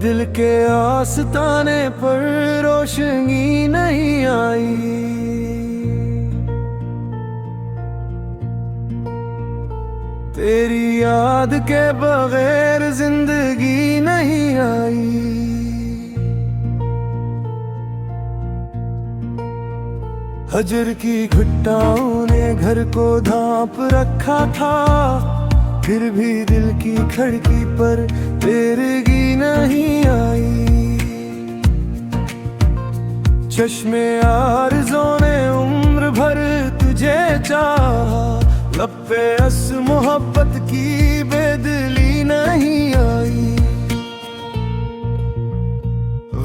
दिल के आस्ताने पर रोशनी नहीं आई, तेरी याद के बगैर जिंदगी नहीं आई। हजर की घुट्टाओं ने घर को ढांप रखा था, फिर भी दिल की खिड़की पर तेरगी नहीं आई। चश्मे आरज़ों ने उम्र भर तुझे चाहा, लब पे अस मोहब्बत की बेदली नहीं आई।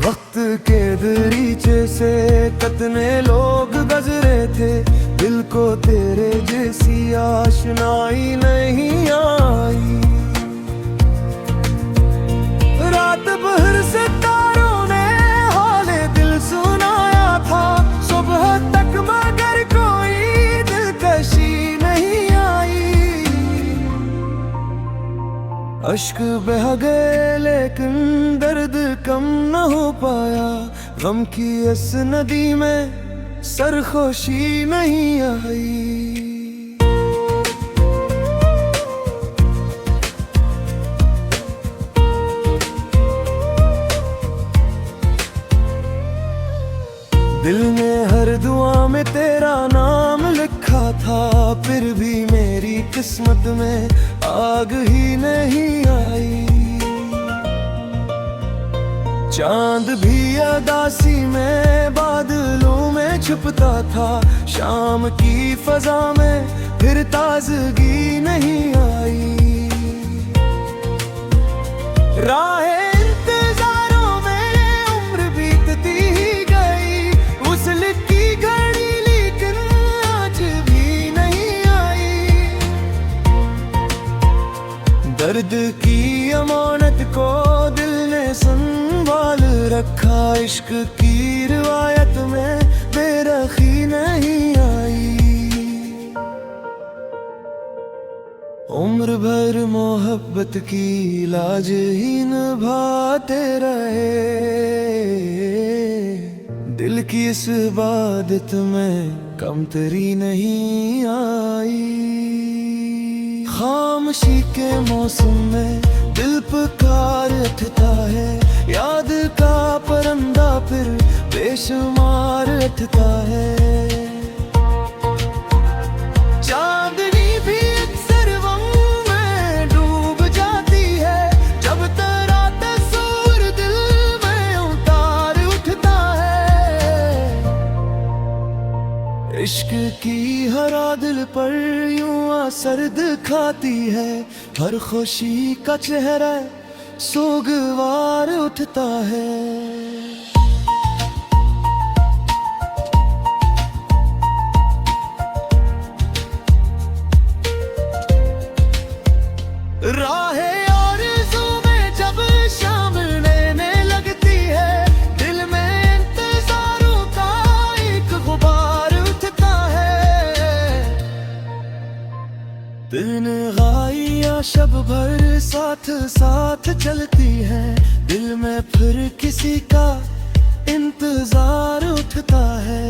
वक्त के दरीचे से कितने लोग गुजरे थे, दिल को तेरे जैसी आशनाई नहीं आई। रात भर से तारों ने हाले दिल सुनाया था, सुबह तक मगर कोई दिलकशी नहीं आई। अश्क बह गए लेकिन दर्द कम न हो पाया, गम की इस नदी में सरखोशी नहीं आई। दिल ने हर दुआ में तेरा नाम लिखा था, फिर भी मेरी किस्मत में आग ही नहीं आई। चांद भी अदासी में बादलों में छुपता था, शाम की फजा में फिर ताजगी नहीं आई। राहे इंतजारों में उम्र बीतती ही गई, उस लिखी घड़ी लेकिन आज भी नहीं आई। दर्द की अमानत को दिल ने संभाल रखा, इश्क की रिवायत में बेरखी नहीं आई। उम्र भर मोहब्बत की लाज ही निभाते रहे, दिल की इस इबादत में कमतरी नहीं आई। खामोशी के मौसम में दिल पुकार उठता है, याद का परंदा फिर बेशुमार उठता है। चांदनी भी अक्सर गम में डूब जाती है, जब तेरा तस्वीर दिल में उतार उठता है। इश्क की हरा दिल पर यूं असर दिखाती है, हर खुशी का चेहरा सोगवार उठता है। राहे आरज़ू में जब शाम लेने लगती है, दिल में इंतज़ारों का एक गुबार उठता है। दिन गाई या शब भर साथ साथ चलती है, दिल में फिर किसी का इंतजार उठता है।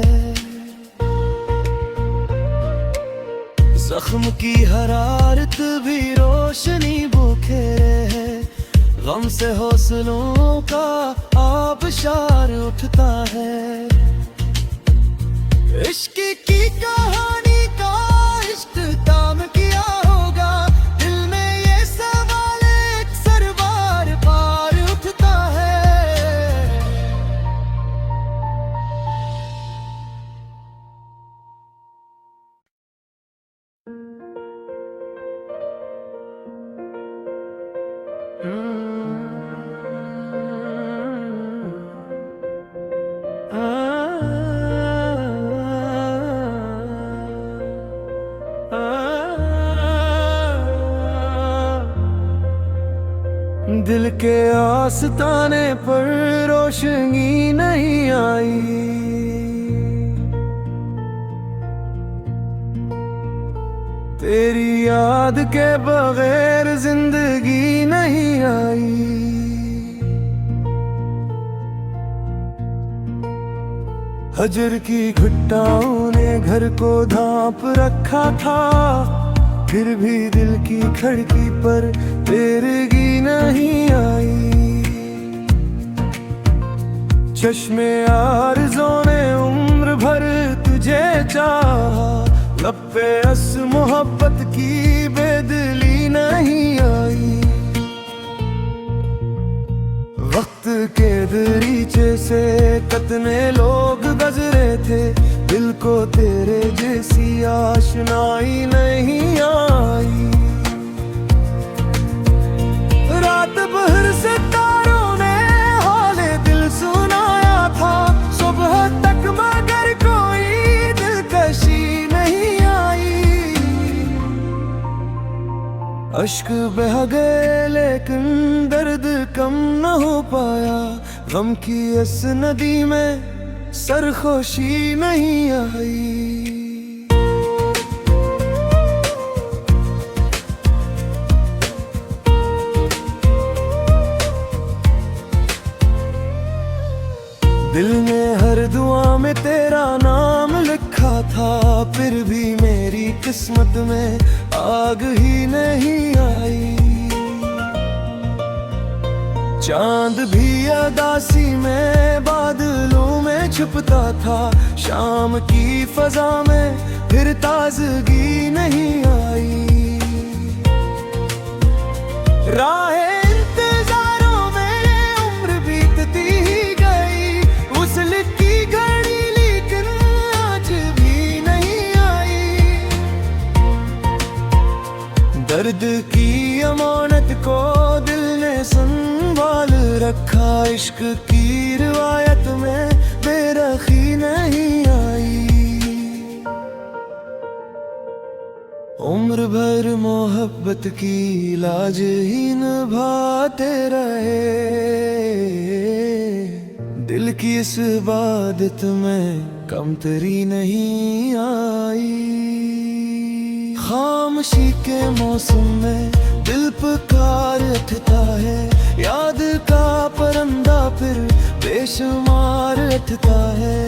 जख्म की हरारत भी रोशनी बुखेरे है, गम से हौसलों का आबशार उठता है। इश्क की कहानी का इख्तिताम किया होगा, दिल में ये सवाल अक्सर बार बार उठता है। दिल के आस्ताने पर रोशनी नहीं आई। तेरी याद के बगैर जिंदगी नहीं आई। हजर की घुट्टाओं ने घर को ढांप रखा था, फिर भी दिल की खिड़की पर तेरगी नहीं आई। चश्मे आरज़ों ने उम्र भर तुझे चाहा, लब पे अस मोहब्बत की बेदली नहीं आई। वक्त के दरीचे से कितने लोग गुजरे थे, दिल को तेरे जैसी आशनाई नहीं आई। रात भर से तारों ने हाले दिल सुनाया था, सुबह तक मगर कोई दिलकशी नहीं आई। अश्क बह गए लेकिन दर्द कम न हो पाया, गम की इस नदी में सरखोशी नहीं आई। दिल ने हर दुआ में तेरा नाम लिखा था, फिर भी मेरी किस्मत में आग ही नहीं आई। चांद भी अदासी में बादलों में छुपता था, शाम की फजा में फिर ताजगी नहीं आई। राहें इंतजारों में उम्र बीतती ही गई, उस लिखी घड़ी लेकिन आज भी नहीं आई। दर्द की अमानत को दिल ने संभाल रखा, इश्क की रिवायत में बेरखी नहीं आई। उम्र भर मोहब्बत की लाज ही निभाते रहे, दिल की इस इबादत में कमतरी नहीं आई। खामोशी के मौसम में दिल पुकार उठता है, याद का परंदा फिर बेशुमार उठता है।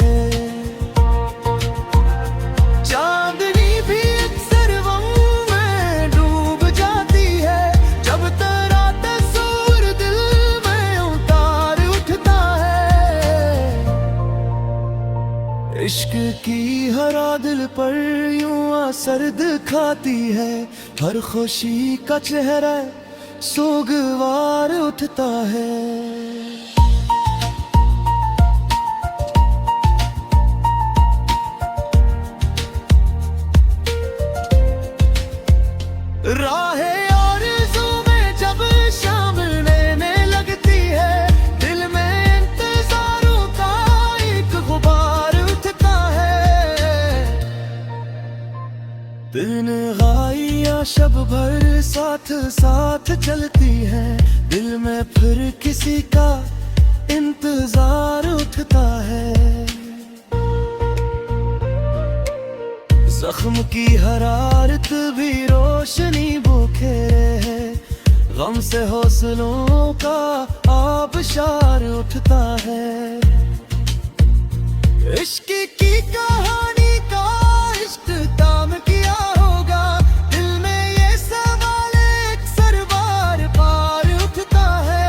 चांदनी भी अक्सर गम में डूब जाती है, जब तेरा तस्वीर दिल में उतार उठता है। इश्क की हरा दिल पर यूं असर दिखाती है, हर खुशी का चेहरा सोगवार उठता है। राहें आरज़ू में जब शाम लेने लगती है, दिल में इंतजारों का एक गुबार उठता है। दिन गाई या शब भर साथ साथ चलती है, दिल में फिर किसी का इंतजार उठता है। जख्म की हरारत भी रोशनी बुखेरे है, गम से हौसलों का आबशार उठता है। इश्क की कहानी का इख्तिताम किया होगा, दिल में ये सवाल अक्सर बार बार उठता है।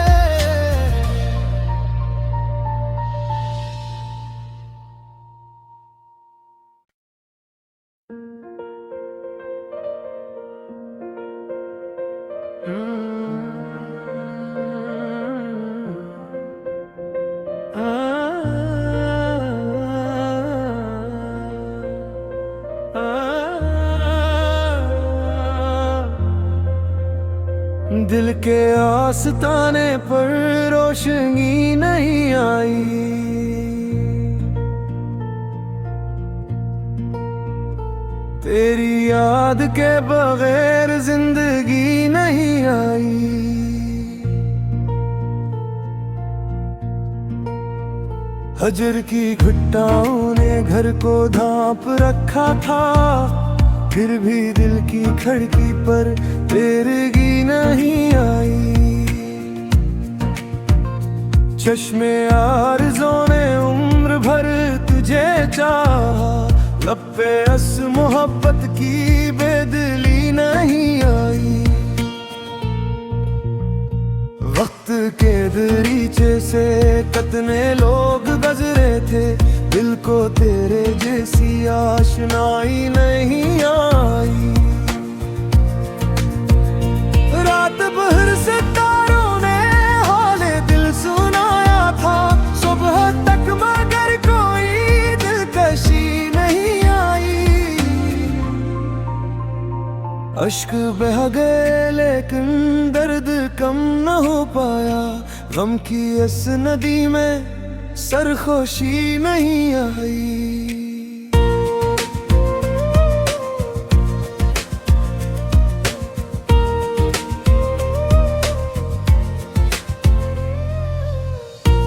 दिल के आस्ताने पर रोशनी नहीं आई। तेरी याद के बगैर जिंदगी नहीं आई। हजर की घुट्टाओं ने घर को ढांप रखा था, फिर भी दिल की खिड़की पर तेरगी नहीं आई। चश्मे आरज़ों ने उम्र भर तुझे चाहा, लब पे अस मोहब्बत की बेदली नहीं आई। वक्त के दरीचे से कितने लोग गुजरे थे, दिल को तेरे जैसी आशनाई नहीं आई। रात भर से तारों ने हाले दिल सुनाया था, सुबह तक मगर कोई दिलकशी नहीं आई। अश्क बह गए लेकिन दर्द कम न हो पाया, गम की इस नदी में सरखोशी नहीं आई।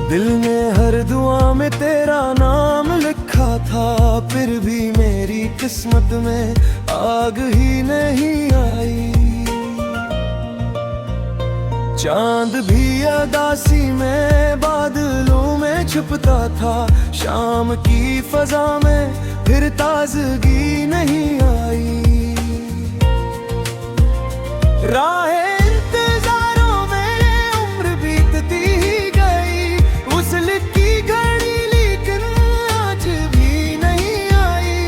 दिल ने हर दुआ में तेरा नाम लिखा था, फिर भी मेरी किस्मत में आग ही नहीं आई। चांद भी अदासी में बादलों में छुपता था, शाम की फजा में फिर ताजगी नहीं आई। राहे इंतजारों में उम्र बीतती ही गई, उस लिखी घड़ी लेकिन आज भी नहीं आई।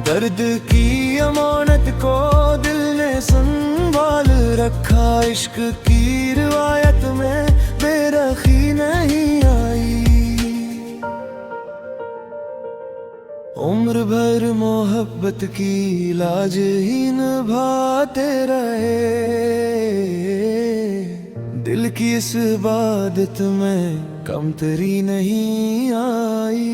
दर्द की अमानत को दिल ने संभाल रखा, इश्क की रिवायत में बेरखी नहीं आई। उम्र भर मोहब्बत की लाज ही निभाते रहे, दिल की इस इबादत में कमतरी नहीं आई।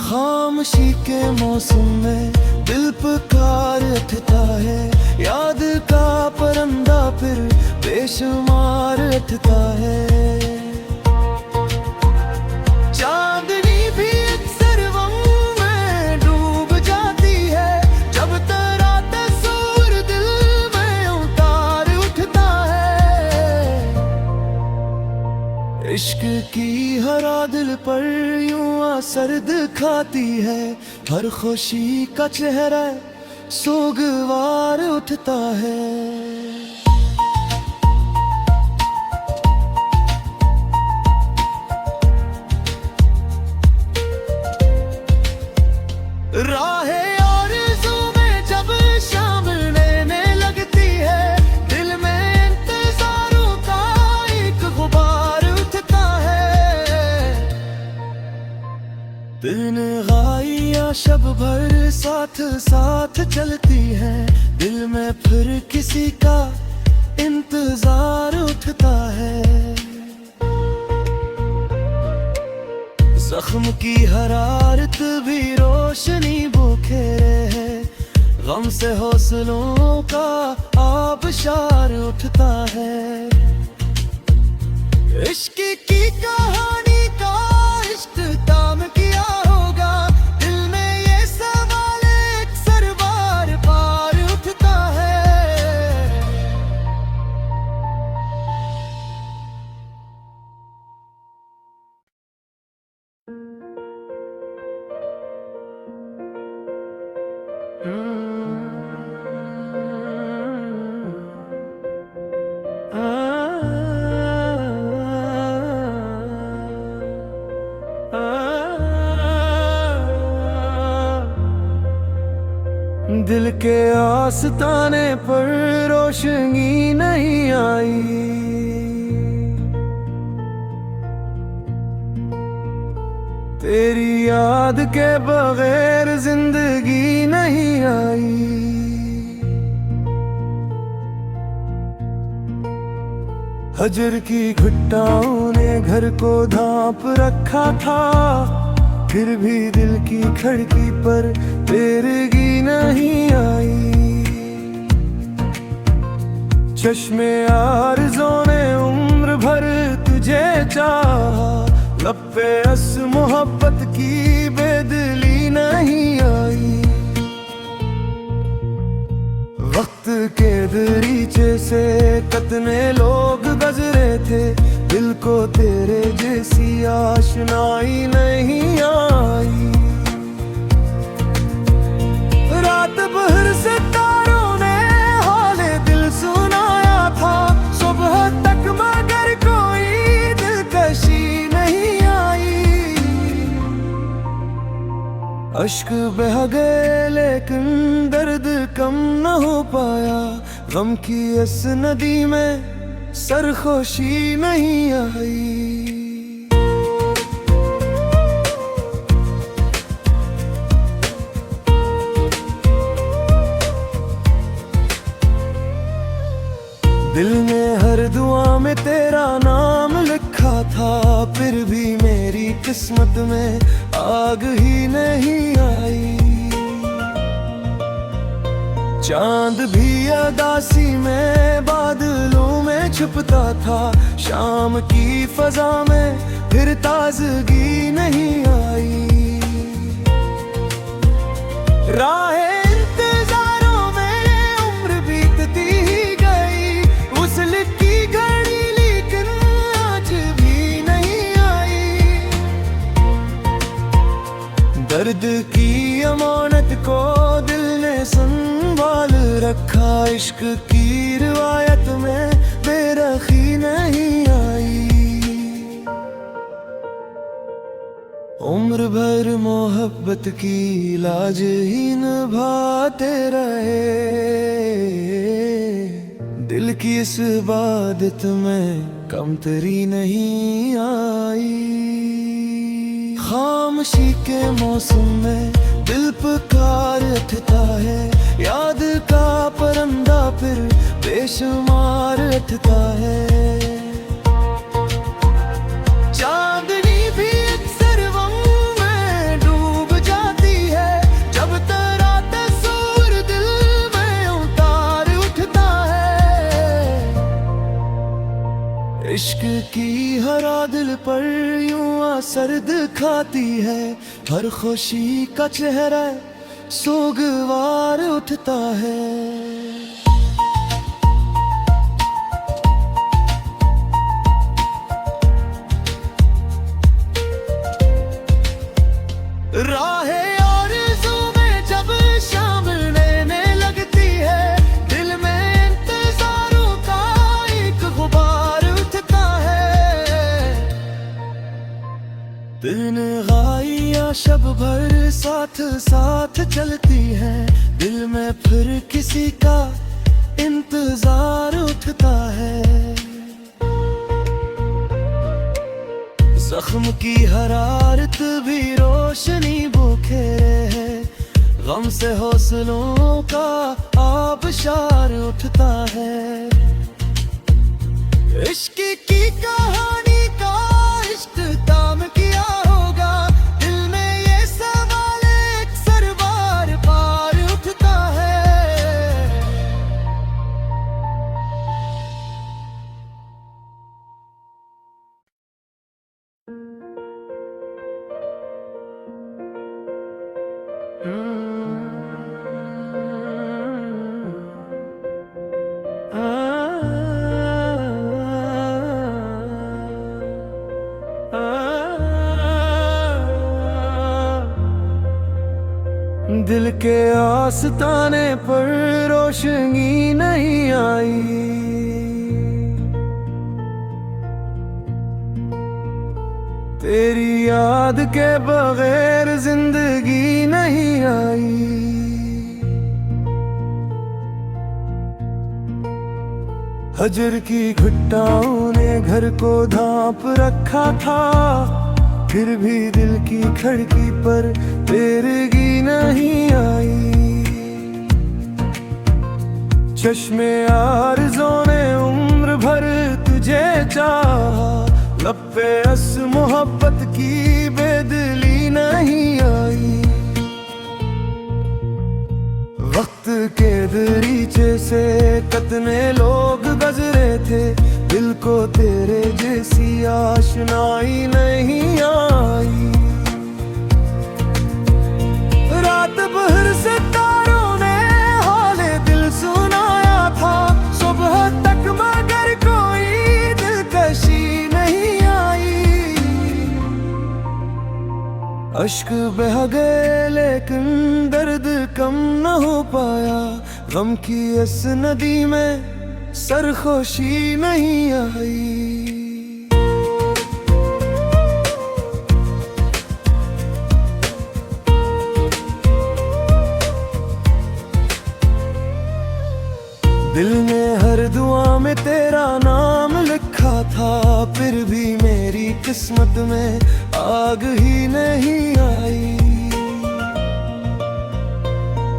खामोशी के मौसम में दिल पुकार उठता है, याद का परंदा फिर बेशुमार उठता है। चांदनी भी अक्सर गम में डूब जाती है, जब तेरा तस्वीर दिल में उतार उठता है। इश्क की हरा दिल पर यूं असर दिखाती है, हर खुशी का चेहरा सोगवार उठता है। राहे आरज़ू में जब शाम लेने लगती है, दिल में इंतज़ारों का एक गुबार उठता है। दिन गाई या शब भर साथ साथ चलती है, दिल में फिर किसी का इंतजार उठता है। जख्म की हरारत भी रोशनी बुखेरे है, गम से हौसलों का आबशार उठता है। इश्क की कहानी का इख्तिताम किया होगा, दिल में ये सवाल अक्सर बार बार उठता है। दिल के आस्ताने पर रोशनी नहीं आई, तेरी याद के बगैर जिंदगी नहीं आई। हजर की घुट्टाओं ने घर को ढांप रखा था, फिर भी दिल की खिड़की पर तेरगी नहीं आई। चश्मे आरज़ों ने उम्र भर तुझे चाहा, लब पे अस मोहब्बत की बेदली नहीं आई। वक्त के दरीचे से कितने लोग गुजरे थे, दिल को तेरे जैसी आशनाई नहीं आई। रात भर सितारों ने हाले दिल सुनाया था, सुबह तक मगर कोई दिलकशी नहीं आई। अश्क बह गए लेकिन दर्द कम न हो पाया, गम की इस नदी में सरखोशी नहीं आई। दिल ने हर दुआ में तेरा नाम लिखा था, फिर भी मेरी किस्मत में आग ही नहीं आई। चांद भी अदासी में बादलों में छुपता था, शाम की फजा में फिर ताजगी नहीं आई। राहे इंतजारों में उम्र बीतती ही गई, उस लिखी घड़ी लेकिन आज भी नहीं आई। दर्द की अमानत को दिल ने संभाल रखा, इश्क की रिवायत में बेरखी नहीं आई। उम्र भर मोहब्बत की लाज ही निभाते रहे, दिल की इस इबादत में कमतरी नहीं आई। खामोशी के मौसम में दिल पुकार उठता है, याद का परंदा फिर बेशुमार उठता है। चांदनी भी अक्सर गम में डूब जाती है, जब तेरा तस्वीर दिल में उतार उठता है। इश्क की हरा दिल पर यूं असर दिखाती है, हर खुशी का चेहरा सोगवार उठता है। राहे आरज़ू में जब शाम लेने लगती है, दिल में इंतजारों का एक गुबार उठता है। दिन गाई या शब भर साथ साथ चलती है, दिल में फिर किसी का इंतजार उठता है। जख्म की हरारत भी रोशनी बुखेरे है, गम से हौसलों का आबशार उठता है। इश्क की कहानी का इख्तिताम किया होगा, दिल में ये सवाल अक्सर बार बार उठता है। दिल के आस्ताने पर रोशनी नहीं आई, तेरी याद के बगैर जिंदगी नहीं आई। हजर की घुट्टाओं ने घर को ढांप रखा था, फिर भी दिल की खिड़की पर तेरगी नहीं आई। चश्मे आरज़ों ने उम्र भर तुझे चाहा, लब पे अस मोहब्बत की बेदली नहीं आई। वक्त के दरीचे से कितने लोग गुजरे थे, दिल को तेरे जैसी आशनाई नहीं आई। रात भर सितारों ने हाले दिल सुनाया था, सुबह तक मगर कोई दिलकशी नहीं आई। अश्क बह गए लेकिन दर्द कम न हो पाया, गम की इस नदी में सरखोशी नहीं आई। दिल ने हर दुआ में तेरा नाम लिखा था, फिर भी मेरी किस्मत में आग ही नहीं आई।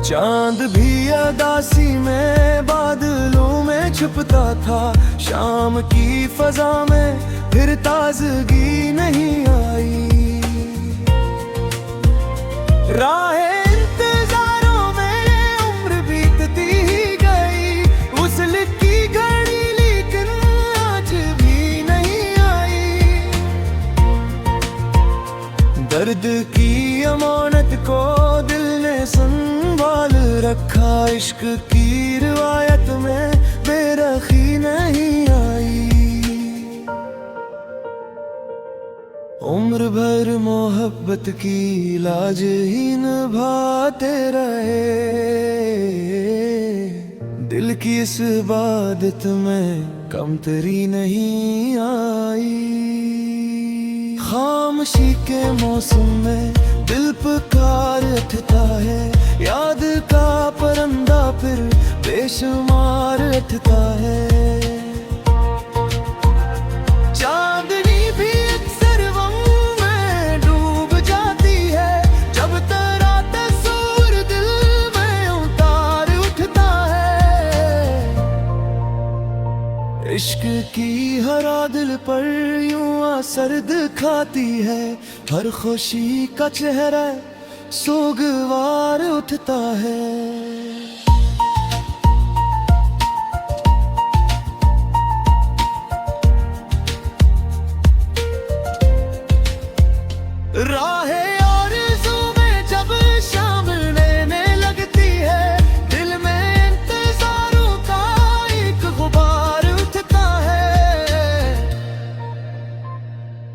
चांद भी अदासी में बादलों में छुपता था, शाम की फजा में फिर ताजगी नहीं आई। राहें इंतजारों में उम्र बीतती ही गई, उस लिखी घड़ी लेकिन आज भी नहीं आई। दर्द की अमानत को दिल ने संभाल रखा, इश्क की रिवायत में बेरखी नहीं आई। उम्र भर मोहब्बत की लाज ही निभाते रहे, दिल की इस इबादत में कमतरी नहीं आई। खामोशी के मौसम में दिल पुकार उठता है, याद का परंदा फिर बेशुमार उठता है। चांदनी भी अक्सर गम में डूब जाती है, जब तेरा तस्वीर दिल में उतार उठता है। इश्क की हरा दिल पर यूं असर दिखाती है, हर खुशी का चेहरा सोगवार उठता है। राहें आरज़ू में जब शाम लेने लगती है, दिल में इंतज़ारों का एक गुबार उठता है।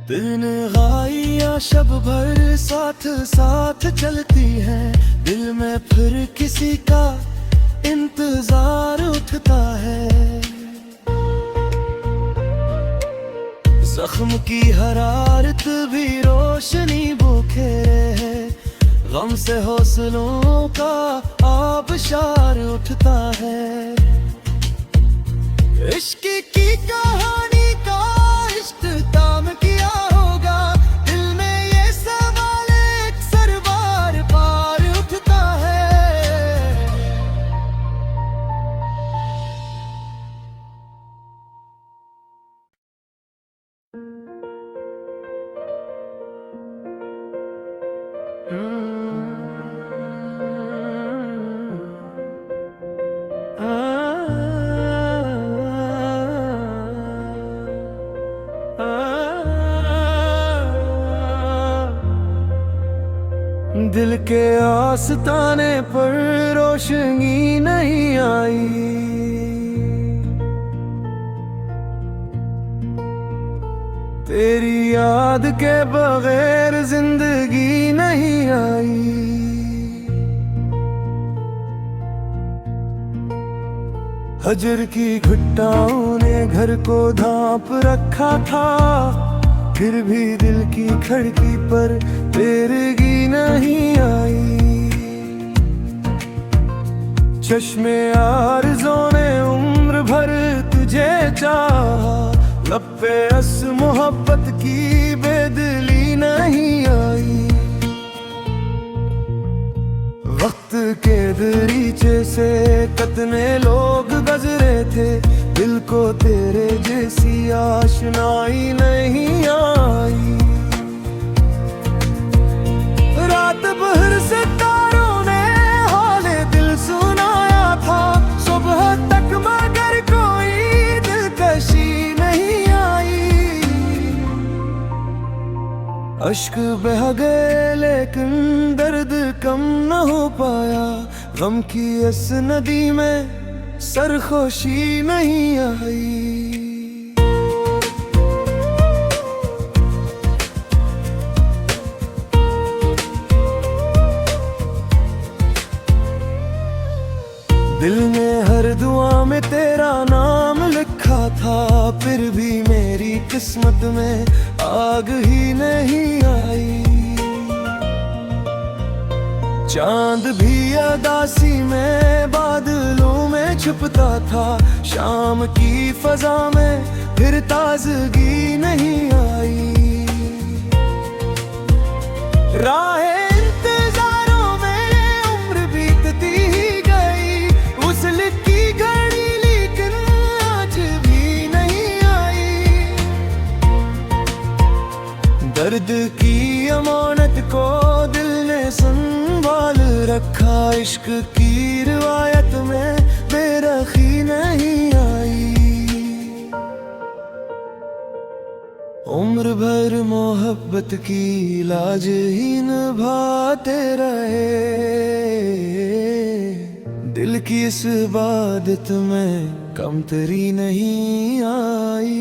दिन गाइया शब भर साथ साथ चलती है, दिल में फिर किसी का इंतजार उठता है। जख्म की हरारत भी रोशनी बुखेरे है, गम से हौसलों का आबशार उठता है। इश्क की कहानी का इख्तिताम किया होगा, दिल में ये सवाल अक्सर बार बार उठता है। दिल के आस्ताने पर रोशनी नहीं आई, तेरी याद के बगैर जिंदगी नहीं आई। हजर की घुट्टाओं ने घर को ढांप रखा था, फिर भी दिल की खिड़की पर तेरगी नहीं आई। चश्मे आरज़ों ने उम्र भर तुझे चाहा, लब पे अस मोहब्बत की बेदिली नहीं आई। वक्त के दरीचे से कितने लोग गुजरे थे, दिल को तेरे जैसी आशनाई नहीं आई। रात भर सितारों ने हाले दिल सुनाया था, सुबह तक मगर कोई दिलकशी नहीं अश्क बह गए लेकिन दर्द कम न हो पाया। गम की इस नदी में सरखोशी नहीं आई। दिल ने हर दुआ में तेरा नाम लिखा था, फिर भी मेरी किस्मत में आग ही नहीं आई। चांद भी उदासी में बादलों में छुपता था, शाम की फजा में फिर ताजगी नहीं आई। राहें इंतजारों में उम्र बीतती ही गई, उस लिखी घड़ी लेकिन आज भी नहीं आई। दर्द की अमानत को दिल ने संभाल रखा, इश्क की रिवायत में बेरखी नहीं आई। उम्र भर मोहब्बत की लाज ही निभाते रहे, दिल की इस इबादत में कमतरी नहीं आई।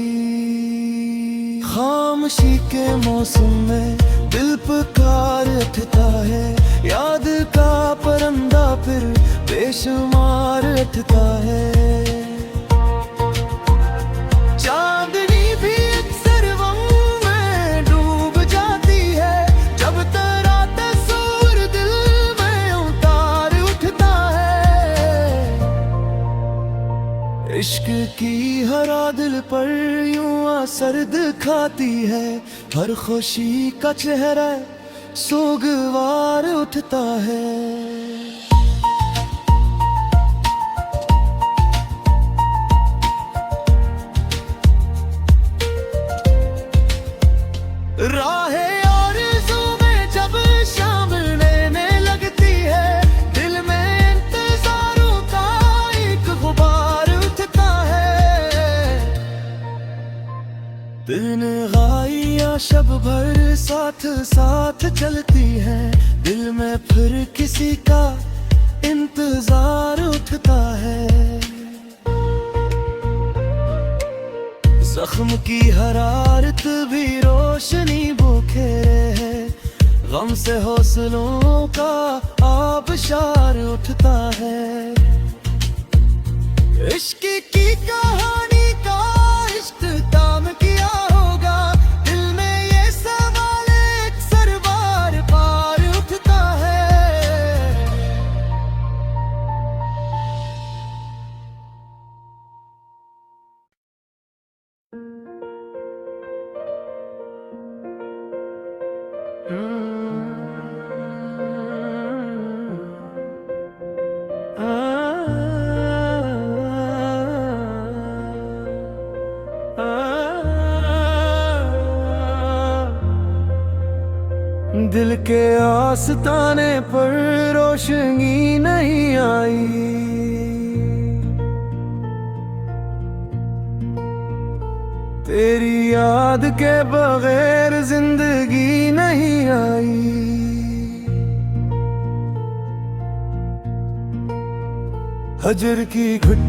खामोशी के मौसम में दिल पुकार उठता है, याद का परंदा फिर बेशुमार उठता है। चांदनी भी अक्सर गम में डूब जाती है, जब तेरा तस्वीर दिल में उतार उठता है। इश्क की हरा दिल पर यूं असर दिखाती है, हर खुशी का चेहरा सोगवार उठता है। राहें आरज़ू में जब शाम लेने लगती है, दिल में इंतज़ारों का एक गुबार उठता है। दिन गाइया शब भर साथ साथ चलती है, दिल में फिर किसी का इंतजार उठता है। जख्म की हरारत भी रोशनी बुखेरे है, गम से हौसलों का आबशार उठता है। इश्क की कहानी का इख्तिताम किया होगा, दिल में ये सवाल अक्सर बार बार उठता है। दिल के आस्ताने पर रोशनी नहीं आई, तेरी याद के बगैर जिंदगी नहीं आई। हजर की घुट